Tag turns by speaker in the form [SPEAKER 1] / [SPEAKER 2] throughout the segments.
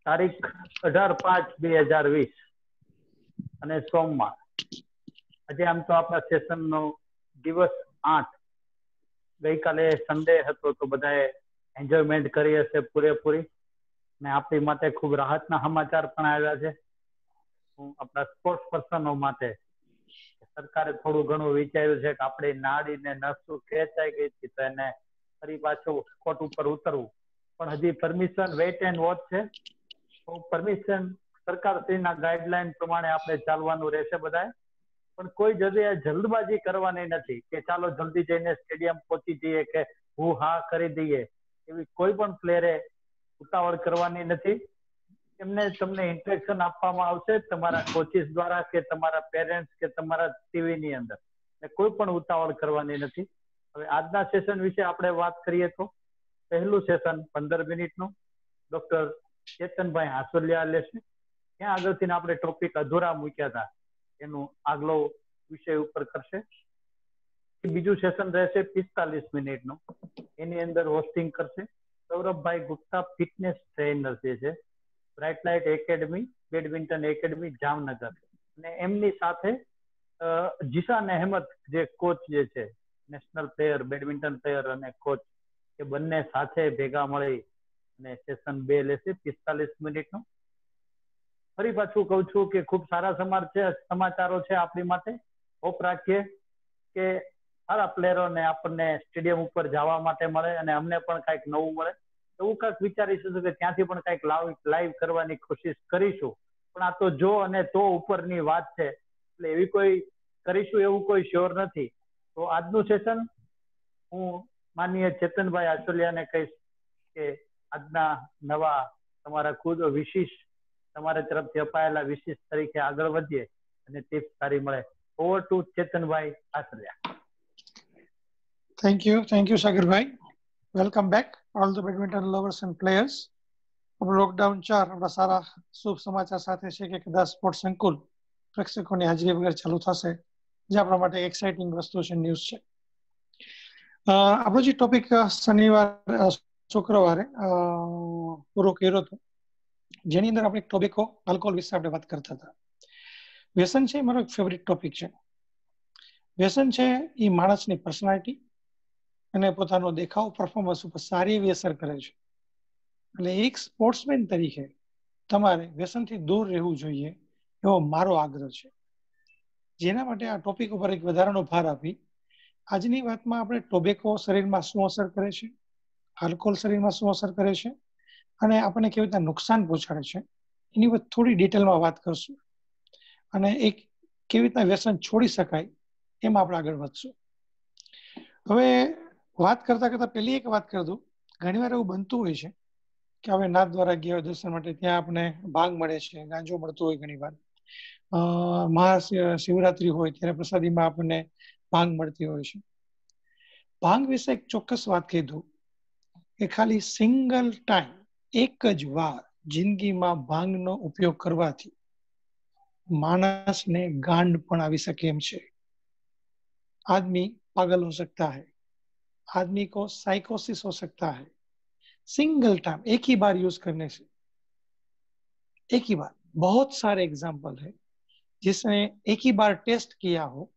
[SPEAKER 1] તારીખ 18/5/2020 અને સોમવાર. આજે આમ તો આપણા સેશનનો દિવસ 8. ગઈકાલે સન્ડે હતો તો બધાએ એન્જોયમેન્ટ કરી હશે પૂરેપૂરી, ને આપણી માટે ખૂબ રાહતના સમાચાર પણ આવ્યા છે. આપણા સ્પોર્ટ્સ પર્સનો માટે સરકારે થોડું ઘણું વિચાર્યું છે કે આપણી નાડી ને નસો ખેંચાઈ ગઈ હતી તો એને ફરી પાછું કોર્ટ ઉપર ઉતરવું, પણ હજી પરમિશન વેઇટ એન્ડ વોચ છે. તો પરમિશન સરકારશ્રીના ગાઈડલાઈન પ્રમાણે આપણે ચાલવાનું રહેશે બધાએ, પણ કોઈ જગ્યાએ જલ્દબાજી કરવાની નથી કે ચાલો જલ્દી જઈને સ્ટેડિયમ પહોંચી જઈએ કે હું હા કરી દઈએ, એવી કોઈ પણ પ્લેયરે ઉતાવળ કરવાની નથી. એમને તમને ઇન્સ્ટ્રક્શન આપવામાં આવશે તમારા કોચિસ દ્વારા કે તમારા પેરેન્ટ્સ કે તમારા ટીવીની અંદર, કોઈ પણ ઉતાવળ કરવાની નથી. હવે આજના સેશન વિશે આપણે વાત કરીએ તો પહેલું સેશન 15 મિનિટનું ડોક્ટર ચેતનભાઈ આસોલિયા લેશે. ત્યાં આગળથી આપણે ટોપિક અધૂરા મૂક્યા હતા એનું આગલો વિષય ઉપર કરશે. બીજું સેશન રહેશે 45 મિનિટનું, એની અંદર હોસ્ટિંગ કરશે સૌરભભાઈ ગુપ્તા, ફિટનેસ ટ્રેનર જે છે bright light academy badminton academy Jamnagar, અને એમની સાથે જીશાન અહેમદ જે કોચ જે છે નેશનલ પ્લેયર બેડમિન્ટન પ્લેયર અને કોચ, એ બંને સાથે ભેગા મળી અને સેશન 2 લેશે 45 મિનિટનું. ફરી પાછું કહું છું કે ખૂબ સારા સમાચારો છે આપણી માટે. હોપ રાખીએ કે સારા પ્લેયરોને આપણને સ્ટેડિયમ ઉપર જવા માટે મળે અને અમને પણ કંઈક નવું મળે. એવું કંઈક વિચારીશું કે ત્યાંથી પણ કંઈક લાઈવ કરવાની કોશિશ કરીશું, પણ આ તો જો અને તો ઉપરની વાત છે, એટલે એવી કોઈ કરીશું એવું કોઈ શ્યોર નથી. તો આજનું સેશન હું માનનીય ચેતનભાઈ આસોલિયાને કહીશ કે આજના નવા તમારા ખુદ વિશિષ્ટ તમારા તરફથી અપાયેલા વિશિષ્ટ તરીકે આગળ વધીએ અને ટિપ્સ સારી મળે. Over to Chetanbhai Asoliya.
[SPEAKER 2] Thank you Sagarbhai. Welcome back all the badminton lovers and players. Lockdown 4 આપણા સારા શુભ સમાચાર સાથે છે કે કદાચ સ્પોર્ટ્સ સંકુલ પ્રેક્ષકોની હાજરી વગર ચાલુ થશે, જે આપણા માટે એક્સાઇટિંગ વસ્તુ છે, ન્યૂઝ છે. આપણો જે ટોપિક શુક્રવારે પૂરો કર્યો હતો, જેની અંદર આપણે ટોબેકો આલ્કોહોલ વિશે આપણે વાત કરતા હતા. વ્યસન છે મારો ફેવરિટ ટોપિક છે. વ્યસન છે એ માણસની પર્સનાલિટી અને પોતાનો દેખાવ પરફોર્મન્સ ઉપર સારી એવી અસર કરે છે. એટલે એક સ્પોર્ટ્સમેન તરીકે તમારે વ્યસનથી દૂર રહેવું જોઈએ એવો મારો આગ્રહ છે. જેના માટે આ ટોપિક ઉપર એક વધારાનો ભાર આપી આજની વાતમાં આપણે ટોબેકો શરીરમાં શું અસર કરે છે, આલ્કોહોલ શરીરમાં શું અસર કરે છે અને આપણને કેવી રીતે નુકસાન પહોંચાડે છે, એની વાત થોડી ડિટેલમાં વાત કરશું અને એક કેવી રીતના વ્યસન છોડી શકાય એમ આપણે આગળ વધશું. હવે વાત કરતા કરતા પહેલી એક વાત કરી દઉં. ઘણીવાર એવું બનતું હોય છે કે હવે નાથ દ્વારા ગયા હોય દર્શન માટે, ત્યાં આપણે ભાંગ મળે છે, ગાંજો મળતો હોય. ઘણીવાર મહાશિવરાત્રી હોય ત્યારે પ્રસાદીમાં આપણને ભાંગ મળતી હોય છે. ભાંગ વિશે એક ચોક્કસ વાત કહી દઉં કે ખાલી સિંગલ ટાઈમ, એક જ વાર જિંદગીમાં ભાંગનો ઉપયોગ કરવાથી मानस ने गांड पण आवी सके एम छे। आदमी पागल हो सकता है, आदमी को साइकोसिस हो सकता है सिंगल टाइम, एक ही बार यूज करने से, एक ही बार। बहुत सारे एग्जाम्पल है जिसने एक ही बार टेस्ट किया हो,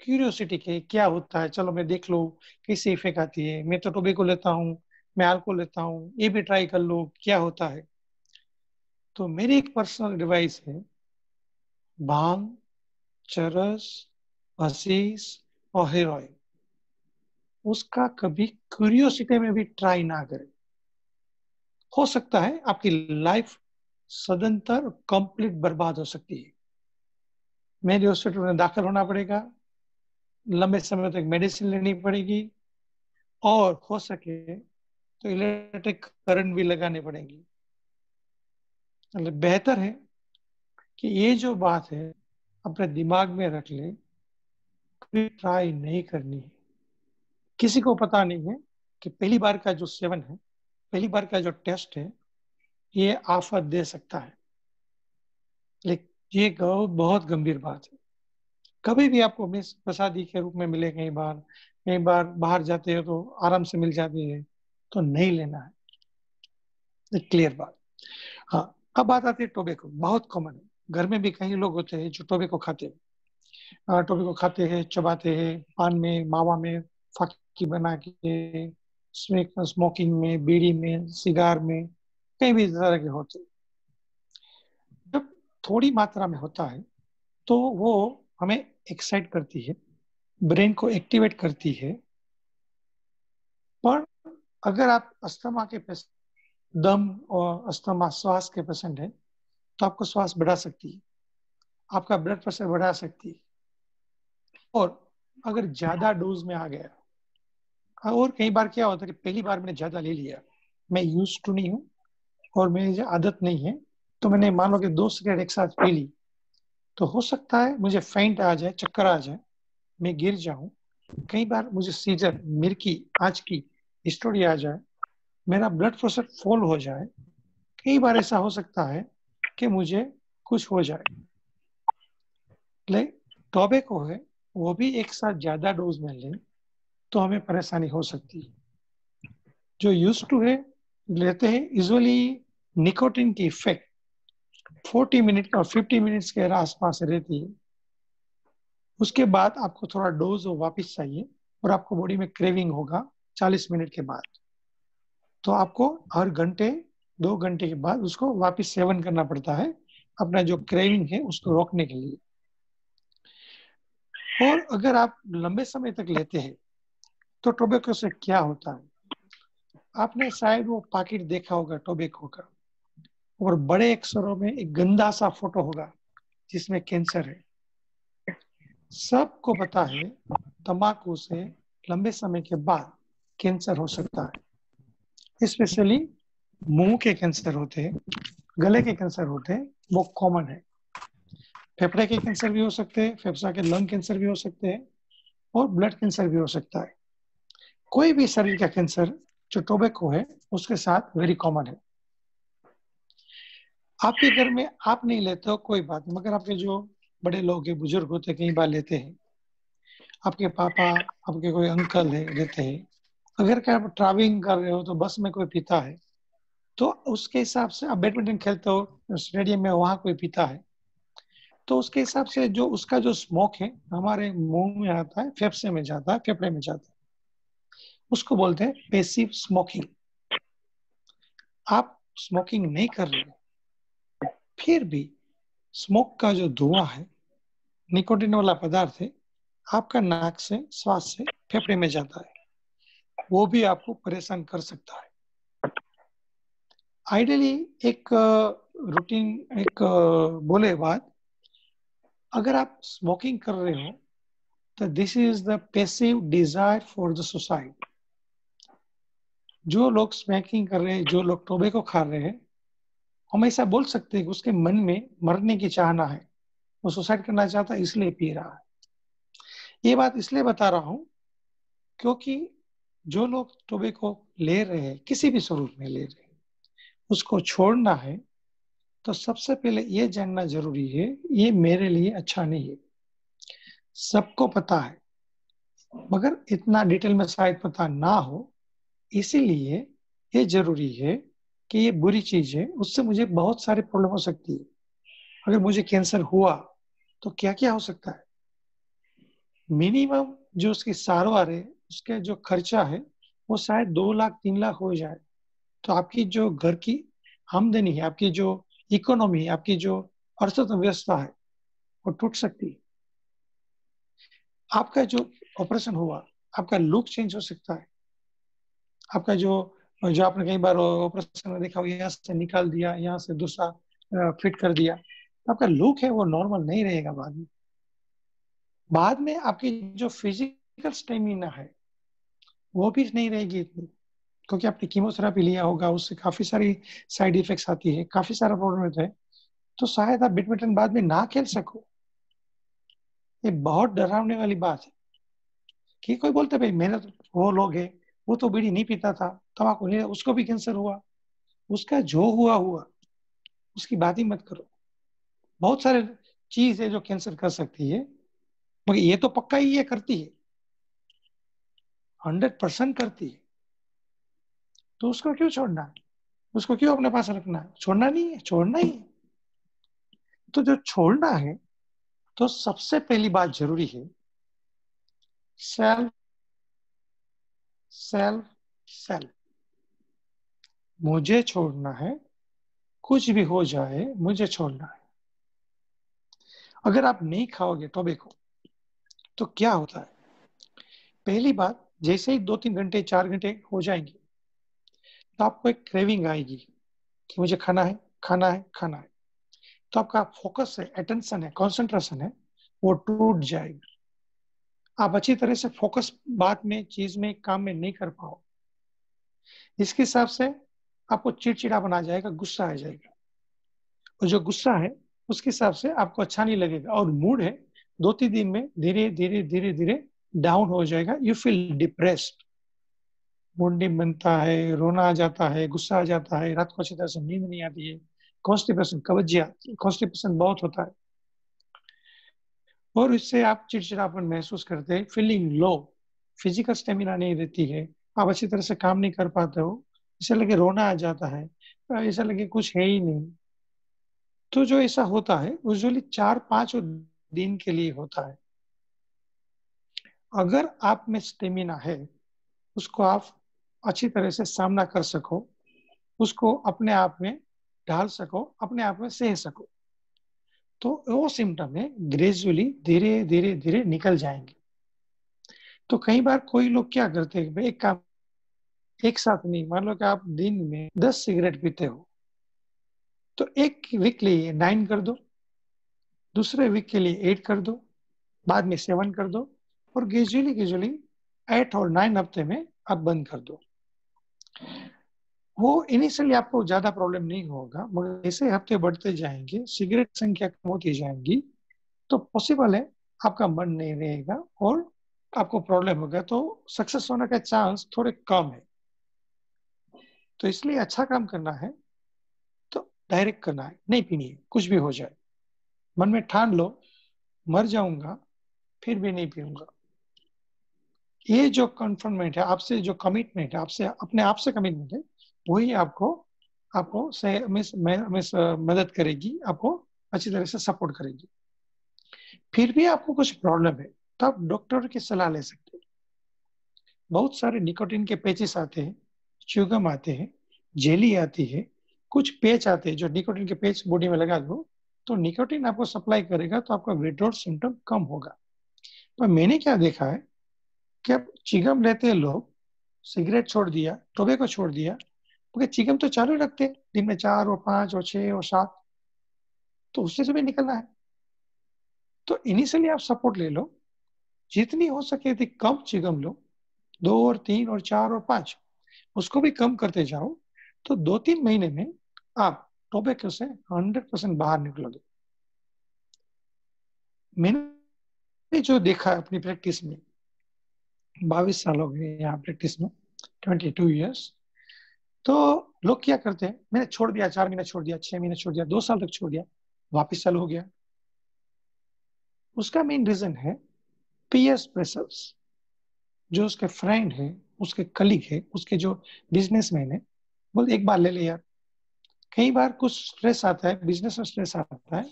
[SPEAKER 2] क्यूरियोसिटी के क्या होता है, चलो मैं देख लूं कैसी इफेक्ट आती है, मैं तो टोबैको लेता हूँ, मैं अल्कोहल लेता हूँ, ये भी ट्राई कर लूं क्या होता है। तो मेरी एक पर्सनल एडवाइस है, भांग, चरस, हशीश और हेरोइन उसका कभी क्यूरियोसिटी में भी ट्राई ना करें। हो सकता है आपकी लाइफ सदंतर कंप्लीट बर्बाद हो सकती है। मेरे हॉस्पिटल में दाखिल होना पड़ेगा, लंबे समय तक मेडिसिन लेनी पड़ेगी और हो सके तो इलेक्ट्रिक करंट भी लगानी पड़ेगी। बेहतर है कि ये जो बात है अपने दिमाग में रख ले, कभी ट्राई नहीं करनी है। किसी को पता नहीं है कि पहली बार का जो सेवन है, पहली बार का जो टेस्ट है, ये आफत दे सकता है, लेकिन ये बहुत गंभीर बात है। कभी भी आपको मिस प्रसादी के रूप में मिले, कई बार बाहर जाते हो तो आराम से मिल जाती है, तो नहीं लेना है, क्लियर बात। हाँ, अब बात आती है टोबैको, बहुत कॉमन है। घर में भी कई लोग होते हैं जो टोबैको खाते हैं, टोबैको खाते हैं, चबाते हैं, पान में, मावा में, फाकी बना के, स्मोकिंग में, बीड़ी में, सिगार में, कई भी तरह के होते हैं। जब थोड़ी मात्रा में होता है तो वो हमें एक्साइट करती है, ब्रेन को एक्टिवेट करती है। पर अगर आप अस्थमा के दम और अस्थमा श्वास के पेशेंट है तो आपको श्वास बढ़ा सकती है, आपका ब्लड प्रेशर बढ़ा सकती है। और अगर ज्यादा डोज में आ गया, और कई बार क्या होता है कि पहली बार मैंने ज्यादा ले लिया, मैं यूज टू नहीं हूँ और मेरी आदत नहीं है, तो मैंने मान लो कि 2 सिगरेट एक साथ पी ली, तो हो सकता है मुझे फेंट आ जाए, चक्कर आ जाए, मैं गिर जाऊं। कई बार मुझे सीजर, मिर्की, आँच की हिस्टोरी आ जाए, मेरा ब्लड प्रेशर फॉल हो जाए। कई बार ऐसा हो सकता है कि मुझे कुछ हो जाए। लेकिन टोबैको है, वो भी एक साथ ज्यादा डोज में ले तो हमें परेशानी हो सकती है। जो यूज टू है लेते हैं, यूजुअली निकोटिन की इफेक्ट 40 मिनट और 50 मिनट्स के आसपास रहती है। उसके बाद आपको थोड़ा डोज वापस चाहिए और आपको बॉडी में क्रेविंग होगा 40 मिनट के बाद। तो आपको हर घंटे 2 घंटे के बाद उसको वापस सेवन करना पड़ता है, अपना जो क्रेविंग है उसको रोकने के लिए। और अगर आप लंबे समय तक लेते हैं तो टोबैको से क्या होता है, आपने शायद वो पैकेट देखा होगा टोबैको का, और बड़े अक्षरों में एक गंदा सा फोटो होगा जिसमें कैंसर है। सबको पता है तंबाकू से लंबे समय के बाद कैंसर हो सकता है, स्पेशली मुंह के कैंसर होते हैं, गले के कैंसर होते हैं, वो कॉमन है। फेफड़े के कैंसर भी हो सकते हैं, फेफड़ा के लंग कैंसर भी हो सकते हैं, और ब्लड कैंसर भी हो सकता है। कोई भी शरीर का कैंसर जो टोबैको है उसके साथ वेरी कॉमन है। आपके घर में आप नहीं लेते हो कोई बात नहीं, मगर आपके जो बड़े लोग हैं, बुजुर्ग होते हैं, कई बार लेते हैं। आपके पापा, आपके कोई अंकल है लेते हैं। अगर क्या आप ट्रैवलिंग कर रहे हो तो बस में कोई पीता है, तो उसके हिसाब से आप बैडमिंटन खेलते हो स्टेडियम में, वहां कोई पीता है, तो उसके हिसाब से जो उसका जो स्मोक है हमारे मुंह में आता है, फेफड़े में जाता है, फेफड़े में जाता है, उसको बोलते हैं पैसिव स्मोकिंग। आप स्मोकिंग नहीं कर रहे हो, फिर भी स्मोक का जो धुआं है, निकोटिन वाला पदार्थ है, आपका नाक से, श्वास से फेफड़े में जाता है, वो भी आपको परेशान कर सकता है। आइडियली एक रूटीन, एक बोले बात, अगर आप स्मोकिंग कर रहे हो तो this is the passive desire for the suicide. जो लोग स्मोकिंग कर रहे हैं, जो लोग टोबैको खा रहे हैं, हम ऐसा बोल सकते हैं कि उसके मन में मरने की चाहना है, वो सुसाइड करना चाहता है इसलिए पी रहा है। ये बात इसलिए बता रहा हूं क्योंकि जो लोग टोबैको ले रहे हैं, किसी भी स्वरूप में ले रहे हैं, उसको छोड़ना है तो सबसे पहले ये जानना जरूरी है, ये मेरे लिए अच्छा नहीं है। सबको पता है, मगर इतना डिटेल में शायद पता ना हो, इसीलिए ये जरूरी है कि ये बुरी चीज है, उससे मुझे बहुत सारी प्रॉब्लम हो सकती है। अगर मुझे कैंसर हुआ तो क्या क्या हो सकता है। मिनिमम जो उसकी सारवार है, उसके जो खर्चा है, वो शायद 2 लाख 3 लाख हो जाए। तो आपकी जो घर की आमदनी है, आपकी जो इकोनॉमी है, आपकी जो अर्थव्यवस्था है, वो टूट सकती है। आपका जो ऑपरेशन हुआ, आपका लुक चेंज हो सकता है। आपका जो जो आपने कई बार ऑपरेशन में देखा हो, यहाँ से निकाल दिया, यहाँ से दूसरा फिट कर दिया, तो आपका लुक है वो नॉर्मल नहीं रहेगा। बाद में आपकी जो फिजिकल स्टेमिना है वो भी नहीं रहेगी इतनी, क्योंकि आपने कीमोथेरेपी लिया होगा, उससे काफी सारी साइड इफेक्ट्स आती है, काफी सारा प्रॉब्लम होता है। तो शायद आप बैडमिंटन बाद में ना खेल सको। ये बहुत डरावने वाली बात है कि कोई बोलते भाई मेहनत, वो लोग है, वो तो बीड़ी नहीं पीता था, तम्बाकू नहीं, उसको भी कैंसर हुआ। उसका जो हुआ हुआ, उसकी बात ही मत करो। बहुत सारे चीज है जो कैंसर कर सकती है, मगर ये तो पक्का ही ये करती है, 100% करती है। तो उसको क्यों छोड़ना। उसको क्यों अपने पास रखना है? छोड़ना नहीं है, छोड़ना ही है। तो जो छोड़ना है, तो सबसे पहली बात जरूरी है सेल्फ सेल्फ सेल्फ। मुझे छोड़ना है, कुछ भी हो जाए मुझे छोड़ना है। अगर आप नहीं खाओगे टोबैको तो क्या होता है? पहली बात, जैसे ही 2-3 घंटे 4 घंटे हो जाएंगे तो आपको एक क्रेविंग आएगी कि मुझे खाना है, खाना है, खाना है। तो आपका फोकस है, अटेंशन है, कंसंट्रेशन है, वो टूट जाएगा। आप अच्छी तरह से फोकस बात में, चीज में, काम में नहीं कर पाओ। इसके हिसाब से आपको चिड़चिड़ापन आ जाएगा, गुस्सा आ जाएगा। और जो गुस्सा है उसके हिसाब से आपको अच्छा नहीं लगेगा, और मूड है 2-3 दिन में धीरे धीरे धीरे धीरे डाउन हो जाएगा। यू फील डिप्रेस्ड, मूड नहीं बनता है, रोना आ जाता है, गुस्सा आ जाता है, रात को अच्छी तरह से नींद नहीं आती है, कॉन्स्टिपेशन, कब्जियत, कॉन्स्टिपेशन बहुत होता है। और इससे आप चिड़चिड़ापन महसूस करते हैं, फीलिंग लो, फिजिकल स्टेमिना नहीं रहती है, आप अच्छी तरह से काम नहीं कर पाते हो, ऐसा लगे रोना आ जाता है, ऐसा लगे कुछ है ही नहीं। तो जो ऐसा होता है यूजुअली 4-5 दिन के लिए होता है। अगर आप में स्टेमिना है, उसको आप अच्छी तरह से सामना कर सको, उसको अपने आप में ढाल सको, अपने आप में सह सको, तो वो सिम्टम है ग्रेजुअली धीरे धीरे धीरे निकल जाएंगे। तो कई बार कोई लोग क्या करते हैं, भाई एक काम, एक साथ नहीं, मान लो कि आप दिन में 10 सिगरेट पीते हो, तो एक वीक के लिए 9 कर दो, दूसरे वीक के लिए 8 कर दो, बाद में 7 कर दो, और ग्रेजुअली ग्रेजुअली 8 और 9 हफ्ते में आप बंद कर दो। वो इनिशियली आपको ज्यादा प्रॉब्लम नहीं होगा, मगर जैसे हफ्ते बढ़ते जाएंगे, सिगरेट संख्या कम होती जाएंगी, तो पॉसिबल है आपका मन नहीं रहेगा और आपको प्रॉब्लम होगा, तो सक्सेस होने का चांस थोड़े कम है। तो इसलिए अच्छा काम करना है तो डायरेक्ट करना है, नहीं पीनी है, कुछ भी हो जाए। मन में ठान लो, मर जाऊंगा फिर भी नहीं पीऊंगा। ये जो कन्फर्मेंट है आपसे, जो कमिटमेंट है आपसे, अपने आप से कमिटमेंट है, वही आपको आपको से मिस मदद करेगी, आपको अच्छी तरह से सपोर्ट करेगी। फिर भी आपको कुछ प्रॉब्लम है तो आप डॉक्टर की सलाह ले सकते हैं। बहुत सारे निकोटिन के पेचेस आते हैं, च्युइंगम आते हैं, जेली आती है, कुछ पेच आते हैं जो निकोटिन के पेच बॉडी में लगा दो तो निकोटिन आपको सप्लाई करेगा, तो आपका विड्रॉल सिम्टम कम होगा। पर मैंने क्या देखा है कि अब चिगम लेते हैं लोग, सिगरेट छोड़ दिया, टोबैको छोड़ दिया, मगर चिगम तो चालू रखते हैं दिन में 4 और 5 और 6 और 7, तो उससे से भी निकलना है। तो इनिशियली आप सपोर्ट ले लो, जितनी हो सके इतनी कम चिगम लो, 2 और 3 और 4 और 5, उसको भी कम करते जाओ, तो 2-3 महीने में आप टोबैको से 100% बाहर निकलोगे। मैंने जो देखा है अपनी प्रैक्टिस में, 22 साल हो गए यहाँ प्रैक्टिस में, 22 years। तो लोग क्या करते हैं, मैंने छोड़ दिया, 4 महीने छोड़ दिया, 6 महीने छोड़ दिया, 2 साल तक छोड़ दिया, वापिस चालू हो गया। उसका मेन रीजन है पीएस प्रेशर्स। जो उसके फ्रेंड है, उसके कलीग है, उसके जो बिजनेसमैन है, बोल एक बार ले ले यार। कई बार कुछ स्ट्रेस आता है, बिजनेस में स्ट्रेस आता है,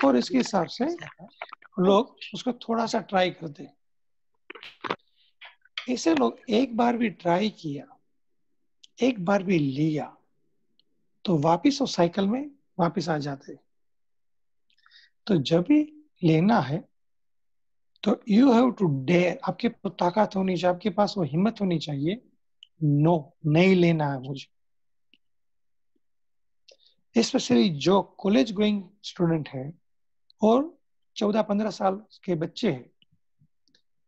[SPEAKER 2] और इसके हिसाब से लोग उसको थोड़ा सा ट्राई करते हैं। ऐसे लोग एक बार भी ट्राई किया, एक बार भी लिया, तो वापिस उस साइकिल में वापिस आ जाते। तो जब भी लेना है तो यू हैव टू डेयर, आपके पास ताकत होनी चाहिए, आपके पास वो हिम्मत होनी चाहिए, नो, नहीं लेना है मुझे। स्पेशली जो कॉलेज गोइंग स्टूडेंट है और 14-15 साल के बच्चे हैं,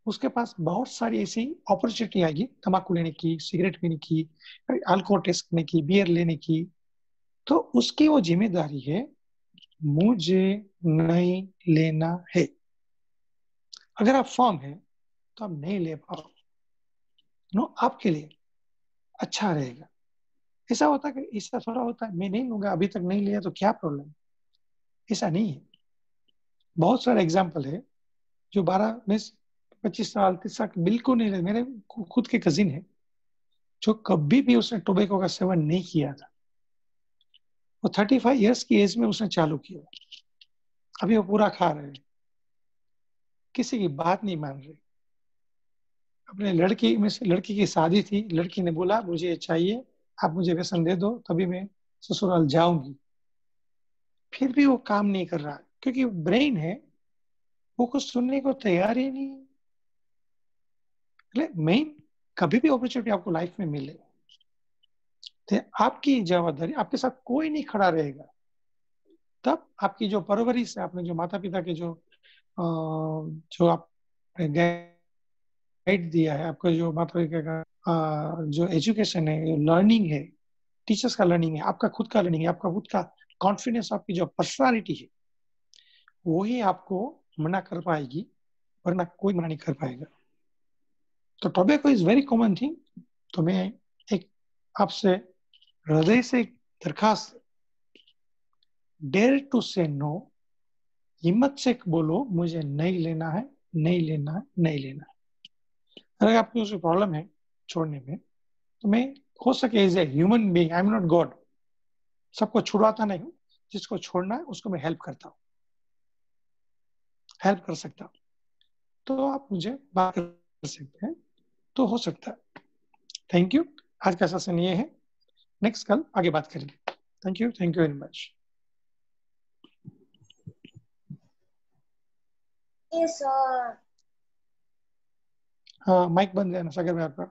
[SPEAKER 2] उसके पास बहुत सारी ऐसी अपॉर्चुनिटी आएगी तंबाकू लेने की, सिगरेट पीने की, अल्कोहल टेस्ट करने की, बियर लेने की। तो उसकी वो जिम्मेदारी है, मुझे नहीं लेना है। अगर आप फॉर्म है तो आप नहीं ले पाओ, नो, आपके लिए अच्छा रहेगा। ऐसा होता है कि ऐसा थोड़ा होता है मैं नहीं लूंगा, अभी तक नहीं लिया तो क्या प्रॉब्लम, ऐसा नहीं है। बहुत सारे एग्जाम्पल है जो 12 में 25 साल 30 साल बिल्कुल नहीं ले, मेरे खुद के कजिन है जो कभी भी उसने टोबैको का सेवन नहीं किया था, वो 35 इयर्स की एज में उसने चालू किया, अभी वो पूरा खा रहे हैं, किसी की बात नहीं मान रहे। अपने लड़की की शादी थी, लड़की ने बोला मुझे ये चाहिए, आप मुझे व्यसन दे दो तभी मैं ससुराल जाऊंगी। फिर भी वो काम नहीं कर रहा, क्योंकि ब्रेन है वो कुछ सुनने को तैयार ही नहीं है। मेन, कभी भी अपॉर्चुनिटी आपको लाइफ में मिले तो आपकी जवाबदारी, आपके साथ कोई नहीं खड़ा रहेगा, तब आपकी जो परवरिश है, आपने जो माता पिता के जो आपने गाइड दिया है, आपका जो माता पिता का जो एजुकेशन है, लर्निंग है, टीचर्स का लर्निंग है, आपका खुद का लर्निंग है, आपका खुद का कॉन्फिडेंस, आपकी जो पर्सनालिटी है, वो ही आपको मना कर पाएगी, वरना कोई मना नहीं कर पाएगा। तो tobacco is very common thing. तो मैं एक आपसे हृदय से एक दरखास्त, डेयर टू से नो, हिम्मत से बोलो मुझे नहीं लेना है, नहीं लेना है, नहीं लेना है। अगर आपको उसकी प्रॉब्लम है छोड़ने में, तो मैं हो सके as a human being, I am not God, सबको छुड़वाता नहीं हूँ, जिसको छोड़ना है उसको मैं हेल्प करता हूँ, हेल्प कर सकता हूँ। तो आप मुझे बात कर सकते हैं, तो हो सकता है। Thank you. आज का सेशन ये है, नेक्स्ट कल आगे बात करेंगे। Thank you very much.
[SPEAKER 3] Yes, sir.
[SPEAKER 2] हाँ, माइक बंद है ना सागर में आपका।